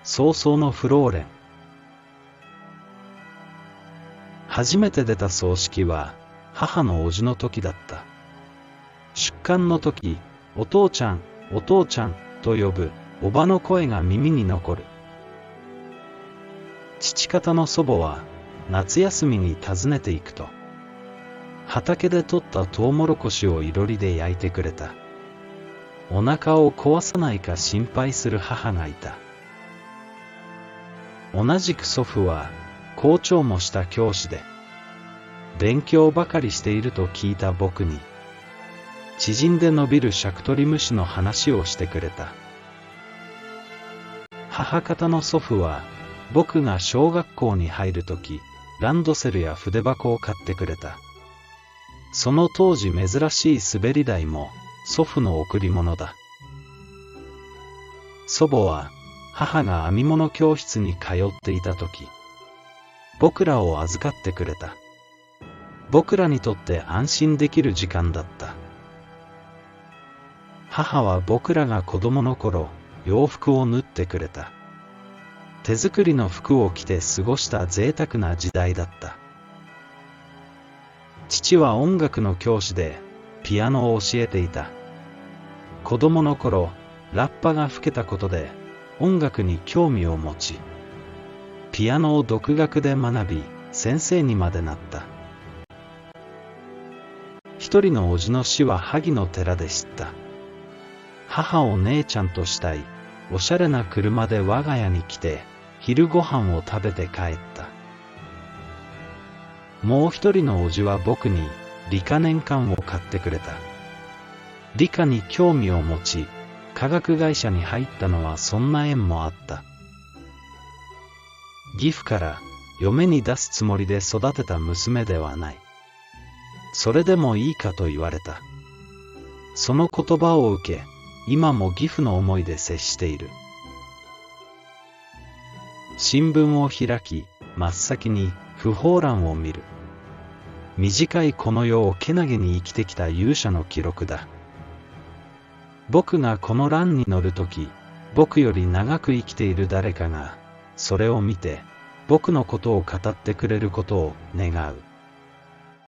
早々のフローレン。初めて出た葬式は母の叔父の時だった。出棺の時、お父ちゃん、お父ちゃんと呼ぶ叔母の声が耳に残る。父方の祖母は夏休みに訪ねていくと、畑で採ったトウモロコシをいろりで焼いてくれた。お腹を壊さないか心配する母がいた。同じく祖父は校長もした教師で、勉強ばかりしていると聞いた僕に、縮んで伸びるシャクトリムシの話をしてくれた。母方の祖父は、僕が小学校に入るとき、ランドセルや筆箱を買ってくれた。その当時珍しい滑り台も祖父の贈り物だ。祖母は母が編み物教室に通っていたとき、僕らを預かってくれた。僕らにとって安心できる時間だった。母は僕らが子供の頃、洋服を縫ってくれた。手作りの服を着て過ごした贅沢な時代だった。父は音楽の教師でピアノを教えていた。子供の頃、ラッパが吹けたことで音楽に興味を持ち、ピアノを独学で学び、先生にまでなった。一人の叔父の死は萩の寺で知った。母を姉ちゃんとしたい、おしゃれな車で我が家に来て、昼ご飯を食べて帰った。もう一人の叔父は僕に理科年鑑を買ってくれた。理科に興味を持ち、化学会社に入ったのはそんな縁もあった。義父から嫁に出すつもりで育てた娘ではない。それでもいいかと言われた。その言葉を受け、今も義父の思いで接している。新聞を開き、真っ先に訃報欄を見る。短いこの世をけなげに生きてきた勇者の記録だ。僕がこの欄に乗るとき、僕より長く生きている誰かが、それを見て、僕のことを語ってくれることを願う。